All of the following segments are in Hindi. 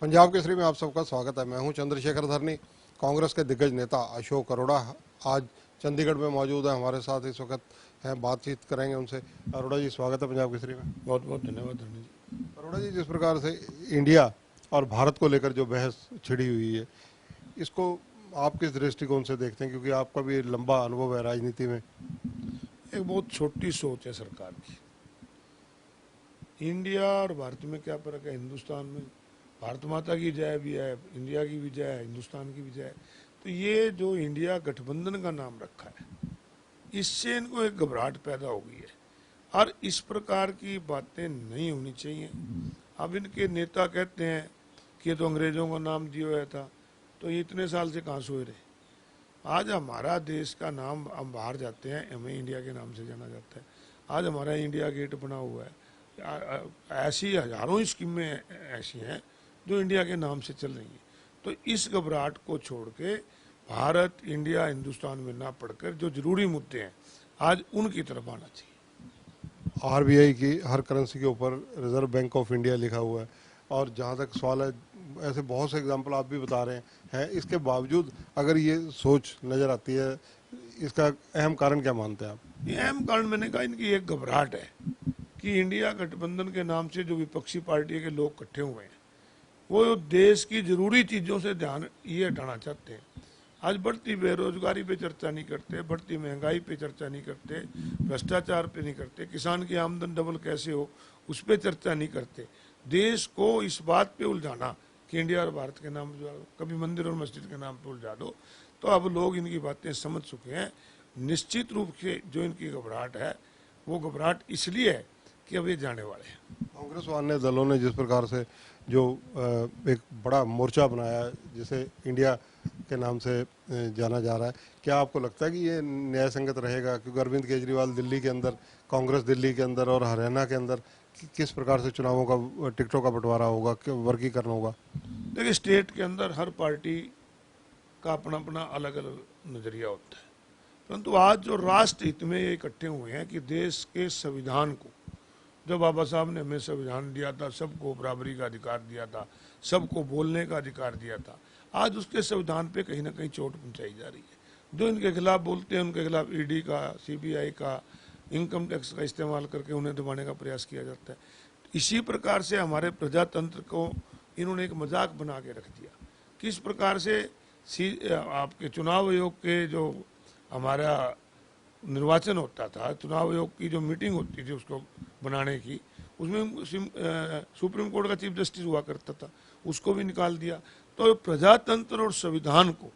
पंजाब केसरी में आप सबका स्वागत है। मैं हूं चंद्रशेखर धरनी। कांग्रेस के दिग्गज नेता अशोक अरोड़ा आज चंडीगढ़ में मौजूद है, हमारे साथ इस वक्त हैं, बातचीत करेंगे उनसे। अरोड़ा जी, स्वागत है पंजाब केसरी में। बहुत बहुत धन्यवाद धरनी जी। अरोड़ा जी, जिस प्रकार से इंडिया और भारत को लेकर जो बहस छिड़ी हुई है, इसको आप किस दृष्टिकोण से देखते हैं, क्योंकि आपका भी लंबा अनुभव है राजनीति में। एक बहुत छोटी सोच है सरकार की। इंडिया और भारत में क्या फर्क है? हिंदुस्तान में भारत माता की जय भी है, इंडिया की भी जय है, हिंदुस्तान की भी जय है। तो ये जो इंडिया गठबंधन का नाम रखा है, इससे इनको एक घबराहट पैदा हो गई है और इस प्रकार की बातें नहीं होनी चाहिए। अब इनके नेता कहते हैं कि ये तो अंग्रेजों का नाम दिया हुआ था, तो ये इतने साल से कहाँ सोए रहे। आज हमारा देश का नाम, हम बाहर जाते हैं हमें इंडिया के नाम से जाना जाता है। आज हमारा इंडिया गेट बना हुआ है। ऐसी हजारों स्कीमें ऐसी हैं जो इंडिया के नाम से चल रही हैं। तो इस घबराहट को छोड़ के भारत, इंडिया, हिंदुस्तान में ना पढ़कर जो जरूरी मुद्दे हैं आज उनकी तरफ आना चाहिए। आरबीआई की हर करेंसी के ऊपर रिजर्व बैंक ऑफ इंडिया लिखा हुआ है, और जहाँ तक सवाल है, ऐसे बहुत से एग्जाम्पल आप भी बता रहे हैं। इसके बावजूद अगर ये सोच नज़र आती है, इसका अहम कारण क्या मानते हैं आप? ये अहम कारण मैंने कहा इनकी एक घबराहट है कि इंडिया गठबंधन के नाम से जो विपक्षी पार्टी के लोग इकट्ठे हुए हैं वो देश की जरूरी चीज़ों से ध्यान ये हटाना चाहते हैं। आज बढ़ती बेरोजगारी पे चर्चा नहीं करते, बढ़ती महंगाई पे चर्चा नहीं करते, भ्रष्टाचार पे नहीं करते, किसान की आमदन डबल कैसे हो उस पर चर्चा नहीं करते। देश को इस बात पे उलझाना कि इंडिया और भारत के नाम जो कभी मंदिर और मस्जिद के नाम पे उलझा दो, तो अब लोग इनकी बातें समझ चुके हैं। निश्चित रूप से जो इनकी घबराहट है वो घबराहट इसलिए है कि अब ये जाने वाले हैं। कांग्रेस व अन्य दलों ने जिस प्रकार से जो एक बड़ा मोर्चा बनाया है, जिसे इंडिया के नाम से जाना जा रहा है, क्या आपको लगता है कि ये न्याय संगत रहेगा? क्योंकि अरविंद केजरीवाल दिल्ली के अंदर, कांग्रेस दिल्ली के अंदर और हरियाणा के अंदर किस प्रकार से चुनावों का, टिकटों का बंटवारा होगा, वर्गीकरण होगा? देखिए, स्टेट के अंदर हर पार्टी का अपना अपना अलग अलग नजरिया होता है, परंतु आज जो राष्ट्र हित में ये इकट्ठे हुए हैं कि देश के संविधान को, जो बाबा साहब ने हमें संविधान दिया था, सबको बराबरी का अधिकार दिया था, सबको बोलने का अधिकार दिया था, आज उसके संविधान पे कहीं ना कहीं चोट पहुंचाई जा रही है। जो इनके खिलाफ बोलते हैं उनके खिलाफ ईडी का, सीबीआई का, इनकम टैक्स का इस्तेमाल करके उन्हें दबाने का प्रयास किया जाता है। इसी प्रकार से हमारे प्रजातंत्र को इन्होंने एक मजाक बना के रख दिया। किस प्रकार से आपके चुनाव आयोग के जो हमारा निर्वाचन होता था, चुनाव आयोग की जो मीटिंग होती थी उसको बनाने की, उसमें सुप्रीम कोर्ट का चीफ जस्टिस हुआ करता था, उसको भी निकाल दिया। तो प्रजातंत्र और संविधान को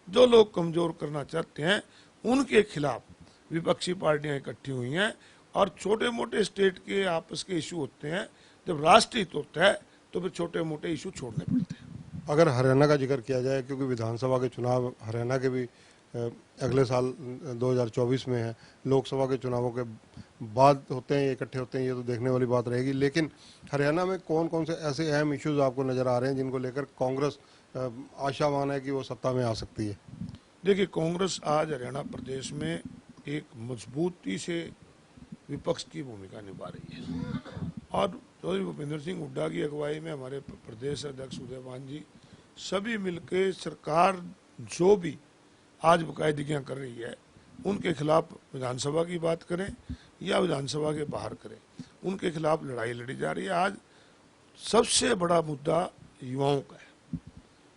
जो लोग कमजोर करना चाहते हैं उनके खिलाफ विपक्षी पार्टियां इकट्ठी हुई हैं। और छोटे मोटे स्टेट के आपस के इशू होते हैं, जब राष्ट्र हित होता है तो फिर छोटे मोटे इशू छोड़ने पड़ते हैं। अगर हरियाणा का जिक्र किया जाए, क्योंकि विधानसभा के चुनाव हरियाणा के भी अगले साल 2024 में है, लोकसभा के चुनावों के बाद होते हैं, ये इकट्ठे होते हैं, ये तो देखने वाली बात रहेगी। लेकिन हरियाणा में कौन कौन से ऐसे अहम इश्यूज आपको नज़र आ रहे हैं जिनको लेकर कांग्रेस आशावान है कि वो सत्ता में आ सकती है? देखिए, कांग्रेस आज हरियाणा प्रदेश में एक मजबूती से विपक्ष की भूमिका निभा रही है और चौधरी भूपेंद्र सिंह हुड्डा की अगुवाई में हमारे प्रदेश अध्यक्ष उदयभान जी सभी मिलकर सरकार जो भी आज बाकायदगियाँ कर रही है उनके खिलाफ विधानसभा की बात करें या विधानसभा के बाहर करें, उनके खिलाफ लड़ाई लड़ी जा रही है। आज सबसे बड़ा मुद्दा युवाओं का है।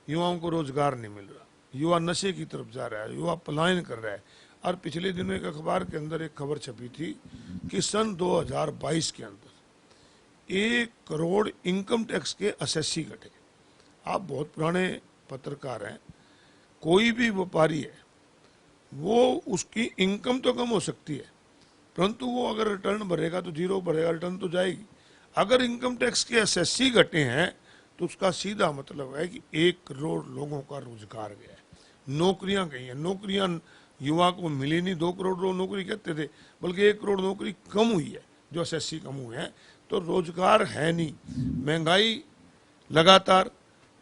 युवाओं को रोजगार नहीं मिल रहा, युवा नशे की तरफ जा रहा है, युवा पलायन कर रहा है। और पिछले दिनों एक अखबार के अंदर एक खबर छपी थी कि सन 2022 के अंदर 1 करोड़ इनकम टैक्स के असेसी कटे। आप बहुत पुराने पत्रकार हैं, कोई भी व्यापारी है वो उसकी इनकम तो कम हो सकती है, परंतु वो अगर रिटर्न भरेगा तो जीरो भरेगा, रिटर्न तो जाएगी। अगर इनकम टैक्स के एसएससी घटे हैं तो उसका सीधा मतलब है कि 1 करोड़ लोगों का रोजगार गया है, नौकरियां गई हैं। नौकरियां युवा को मिली नहीं, 2 करोड़ लोग नौकरी कहते थे, बल्कि 1 करोड़ नौकरी कम हुई है, जो एसएससी कम हुए हैं। तो रोजगार है नहीं, महंगाई लगातार।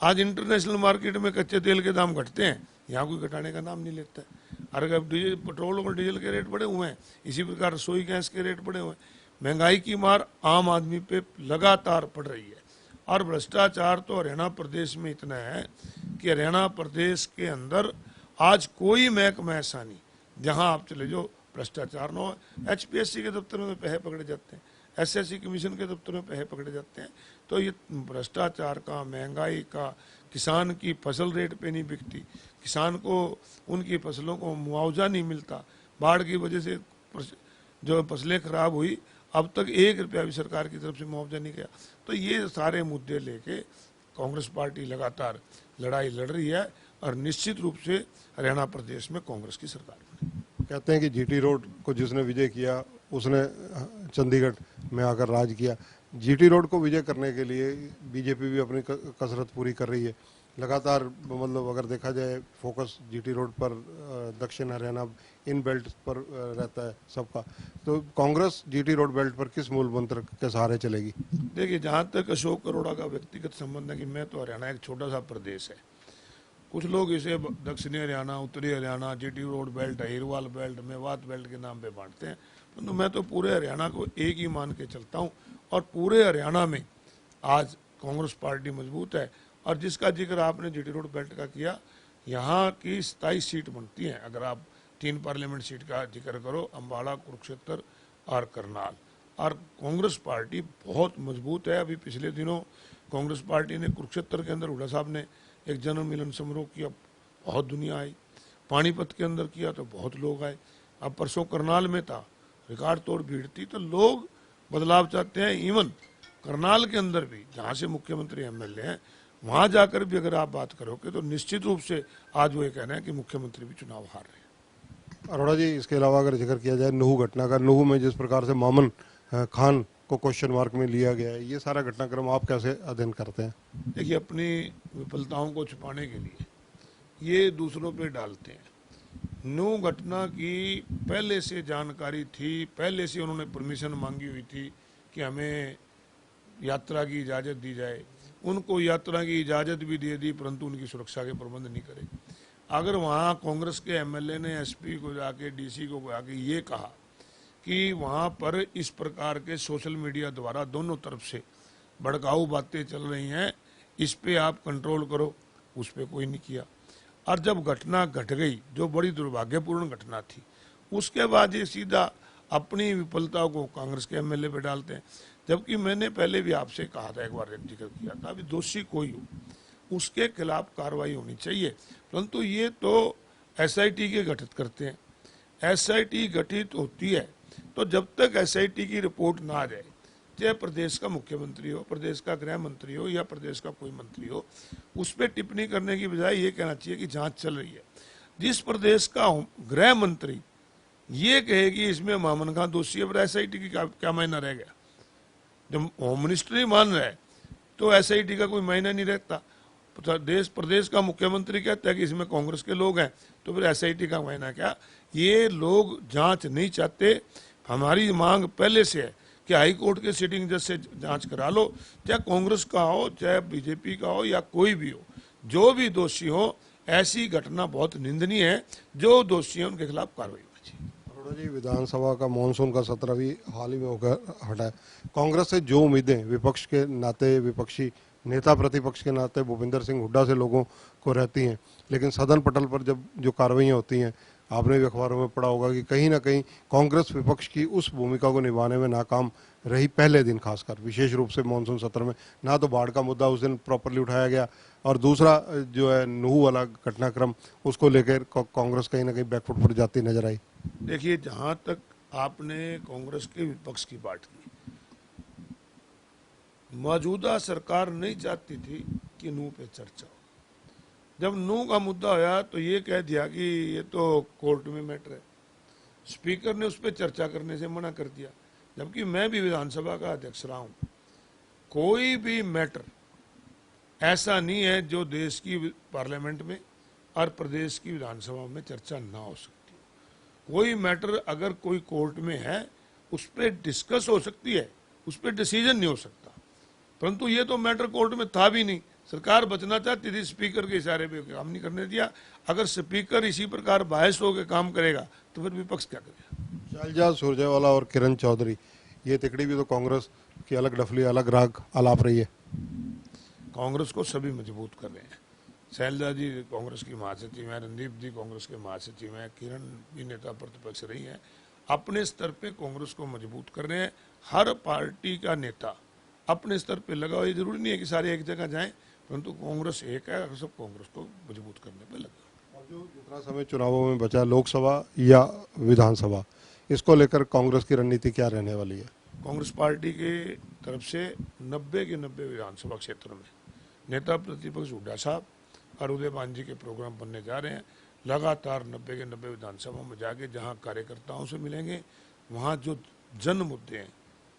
आज इंटरनेशनल मार्केट में कच्चे तेल के दाम घटते हैं, यहाँ कोई घटाने का नाम नहीं लेता है। अगर डीजल, पेट्रोल और डीजल के रेट बढ़े हुए हैं, इसी प्रकार रसोई गैस के रेट बढ़े हुए हैं। महंगाई की मार आम आदमी पे लगातार पड़ रही है और भ्रष्टाचार तो हरियाणा प्रदेश में इतना है कि हरियाणा प्रदेश के अंदर आज कोई महकमा ऐसा नहीं जहां आप चले जाओ भ्रष्टाचार न हो। HPSC के दफ्तर में पैसे पकड़े जाते हैं, SSC कमीशन के दफ्तर में पैसे पकड़े जाते हैं। तो ये भ्रष्टाचार का, महंगाई का, किसान की फसल रेट पे नहीं बिकती, किसान को उनकी फसलों को मुआवजा नहीं मिलता, बाढ़ की वजह से जो फसलें खराब हुई अब तक 1 रुपया भी सरकार की तरफ से मुआवजा नहीं गया। तो ये सारे मुद्दे लेके कांग्रेस पार्टी लगातार लड़ाई लड़ रही है और निश्चित रूप से हरियाणा प्रदेश में कांग्रेस की सरकार बनेगी। कहते हैं कि GT रोड को जिसने विजय किया उसने चंडीगढ़ में आकर राज किया। GT रोड को विजय करने के लिए बीजेपी भी अपनी कसरत पूरी कर रही है लगातार। मतलब अगर देखा जाए फोकस GT रोड पर, दक्षिण हरियाणा इन बेल्ट पर रहता है सबका। तो कांग्रेस GT रोड बेल्ट पर किस मूल मंत्र के सहारे चलेगी? देखिए, जहाँ तक अशोक अरोड़ा का व्यक्तिगत संबंध है कि मैं तो हरियाणा एक छोटा सा प्रदेश है, कुछ लोग इसे दक्षिणी हरियाणा, उत्तरी Haryana, GT road belt, Hirwal belt, Mewat belt के नाम पे बांटते हैं, परंतु मैं तो पूरे हरियाणा को एक ही मान के चलता हूँ। और पूरे हरियाणा में आज कांग्रेस पार्टी मजबूत है। और जिसका जिक्र आपने GT रोड बेल्ट का किया, यहाँ की 27 सीट बनती हैं। अगर आप 3 पार्लियामेंट सीट का जिक्र करो, अम्बाला, कुरुक्षेत्र और करनाल, और कांग्रेस पार्टी बहुत मजबूत है। अभी पिछले दिनों कांग्रेस पार्टी ने कुरुक्षेत्र के अंदर हुड्डा साहब ने एक जन्म मिलन समारोह किया, बहुत दुनिया आई। पानीपत के अंदर किया तो बहुत लोग आए। अब परसों करनाल में था, रिकॉर्ड तोड़ भीड़ थी। तो लोग बदलाव चाहते हैं। इवन करनाल के अंदर भी, जहाँ से मुख्यमंत्री MLA हैं, वहाँ जाकर भी अगर आप बात करोगे तो निश्चित रूप से आज वो ये कहना है कि मुख्यमंत्री भी चुनाव हार रहे हैं। अरोड़ा जी, इसके अलावा अगर जिक्र किया जाए नूह घटना का, नूह में जिस प्रकार से मामन खान को क्वेश्चन मार्क में लिया गया है, ये सारा घटनाक्रम आप कैसे अध्ययन करते हैं? देखिए, अपनी विफलताओं को छुपाने के लिए ये दूसरों पे डालते हैं। नूह घटना की पहले से जानकारी थी, पहले से उन्होंने परमिशन मांगी हुई थी कि हमें यात्रा की इजाज़त दी जाए। उनको यात्रा की इजाज़त भी दे दी, परंतु उनकी सुरक्षा के प्रबंध नहीं करे। अगर वहाँ कांग्रेस के MLA ने SP को जाके, DC को जाके ये कहा कि वहाँ पर इस प्रकार के सोशल मीडिया द्वारा दोनों तरफ से भड़काऊ बातें चल रही हैं, इस पे आप कंट्रोल करो, उस पे कोई नहीं किया। और जब घटना घट गई, जो बड़ी दुर्भाग्यपूर्ण घटना थी, उसके बाद ये सीधा अपनी विफलताओं को कांग्रेस के MLA पे डालते हैं। जबकि मैंने पहले भी आपसे कहा था, एक बार जिक्र किया था, अभी दोषी कोई हो उसके खिलाफ कार्रवाई होनी चाहिए। परंतु ये तो SIT के गठित करते हैं। SIT गठित होती है तो जब तक SIT की रिपोर्ट ना आ जाए, चाहे प्रदेश का मुख्यमंत्री हो, प्रदेश का गृह मंत्री हो या प्रदेश का कोई मंत्री हो, उस पर टिप्पणी करने की बजाय ये कहना चाहिए कि जांच चल रही है। जिस प्रदेश का गृह मंत्री ये कहे कि इसमें मामन खान दोषी है, पर SIT की क्या मायना रह गया? जब होम मिनिस्टर ही मान रहा है तो SIT का कोई मायना नहीं रहता। प्रदेश का मुख्यमंत्री कहता है कि इसमें कांग्रेस के लोग हैं, तो फिर SIT का मायना क्या? ये लोग जांच नहीं चाहते। हमारी मांग पहले से है कि हाई कोर्ट के सिटिंग जज से जांच करा लो, चाहे कांग्रेस का हो, चाहे BJP का हो या कोई भी हो, जो भी दोषी हो। ऐसी घटना बहुत निंदनीय है, जो दोषी है उनके खिलाफ कार्रवाई होनी चाहिए। अरोड़ा जी, विधानसभा का मानसून का सत्र अभी हाल ही में होकर हटा है। कांग्रेस से जो उम्मीदें विपक्ष के नाते, विपक्षी नेता प्रतिपक्ष के नाते भूपेंद्र सिंह हुड्डा से लोगों को रहती हैं, लेकिन सदन पटल पर जब जो कार्रवाइयाँ होती हैं, आपने भी अखबारों में पढ़ा होगा कि कहीं ना कहीं कांग्रेस विपक्ष की उस भूमिका को निभाने में नाकाम रही। पहले दिन खासकर, विशेष रूप से मानसून सत्र में ना तो बाढ़ का मुद्दा उस दिन प्रॉपरली उठाया गया, और दूसरा जो है नूह वाला घटनाक्रम, उसको लेकर कांग्रेस कहीं ना कहीं बैकफुट पर जाती नजर आई। देखिए, जहाँ तक आपने कांग्रेस के विपक्ष की बात की, मौजूदा सरकार नहीं चाहती थी कि नूह पे चर्चा हो। जब नूह का मुद्दा आया तो ये कह दिया कि ये तो कोर्ट में मैटर है। स्पीकर ने उस पर चर्चा करने से मना कर दिया, जबकि मैं भी विधानसभा का अध्यक्ष रहा हूँ। कोई भी मैटर ऐसा नहीं है जो देश की पार्लियामेंट में और प्रदेश की विधानसभा में चर्चा ना हो सकती। कोई मैटर अगर कोई कोर्ट में है, उस पर डिस्कस हो सकती है, उस पर डिसीजन नहीं हो सकता। परंतु ये तो मैटर कोर्ट में था भी नहीं। सरकार बचना चाहती थी, स्पीकर के इशारे पे काम नहीं करने दिया। अगर स्पीकर इसी प्रकार बायस होकर काम करेगा तो फिर विपक्ष क्या करेगा? शैलजा सुरजेवाला और किरण चौधरी, ये तिकड़ी भी तो कांग्रेस की अलग डफली, अलग राग आलाप रही है। कांग्रेस को सभी मजबूत कर रहे हैं। शैलजा जी कांग्रेस की महासचिव हैं, रणदीप जी कांग्रेस के महासचिव हैं, किरण भी नेता प्रतिपक्ष रही हैं। अपने स्तर पे कांग्रेस को मजबूत कर रहे हैं। हर पार्टी का नेता अपने स्तर पे लगा हुआ, ये जरूरी नहीं है कि सारे एक जगह जाएं, परंतु कांग्रेस एक है, सब कांग्रेस को मजबूत करने पे लगा। और जो जितना समय चुनावों में बचा, लोकसभा या विधानसभा, इसको लेकर कांग्रेस की रणनीति क्या रहने वाली है? कांग्रेस पार्टी के तरफ से 90 के 90 विधानसभा क्षेत्रों में नेता प्रतिपक्ष हुड्डा साहब और उदयभान जी के प्रोग्राम बनने जा रहे हैं। लगातार 90 के 90 विधानसभा में जाके जहां कार्यकर्ताओं से मिलेंगे, वहां जो जन मुद्दे हैं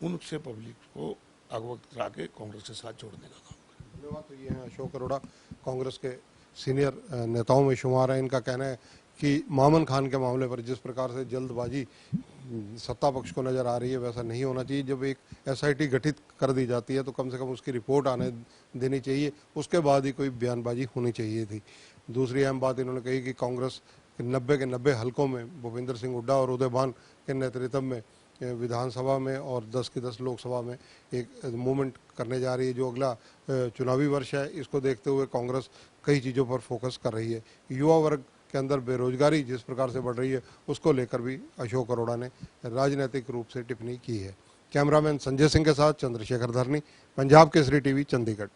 उनसे पब्लिक को अवगत करा के कांग्रेस के साथ जोड़ने का काम करें। धन्यवाद। तो ये हैं अशोक अरोड़ा, कांग्रेस के सीनियर नेताओं में शुमार है। इनका कहना है कि मामन खान के मामले पर जिस प्रकार से जल्दबाजी सत्ता पक्ष को नजर आ रही है, वैसा नहीं होना चाहिए। जब एक SIT गठित कर दी जाती है तो कम से कम उसकी रिपोर्ट आने देनी चाहिए, उसके बाद ही कोई बयानबाजी होनी चाहिए थी। दूसरी अहम बात इन्होंने कही कि कांग्रेस 90 के 90 हलकों में भूपेंद्र सिंह हुड्डा और उदयभान के नेतृत्व में विधानसभा में और 10 की 10 लोकसभा में एक मूवमेंट करने जा रही है। जो अगला चुनावी वर्ष है, इसको देखते हुए कांग्रेस कई चीज़ों पर फोकस कर रही है। युवा वर्ग के अंदर बेरोजगारी जिस प्रकार से बढ़ रही है, उसको लेकर भी अशोक अरोड़ा ने राजनीतिक रूप से टिप्पणी की है। कैमरामैन संजय सिंह के साथ चंद्रशेखर धरनी, पंजाब केसरी टीवी, चंडीगढ़।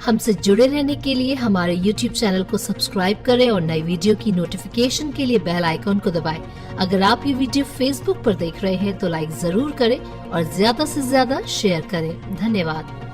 हमसे जुड़े रहने के लिए हमारे YouTube चैनल को सब्सक्राइब करें और नई वीडियो की नोटिफिकेशन के लिए बेल आइकॉन को दबाएं। अगर आप ये वीडियो Facebook पर देख रहे हैं तो लाइक जरूर करें और ज्यादा से ज्यादा शेयर करें। धन्यवाद।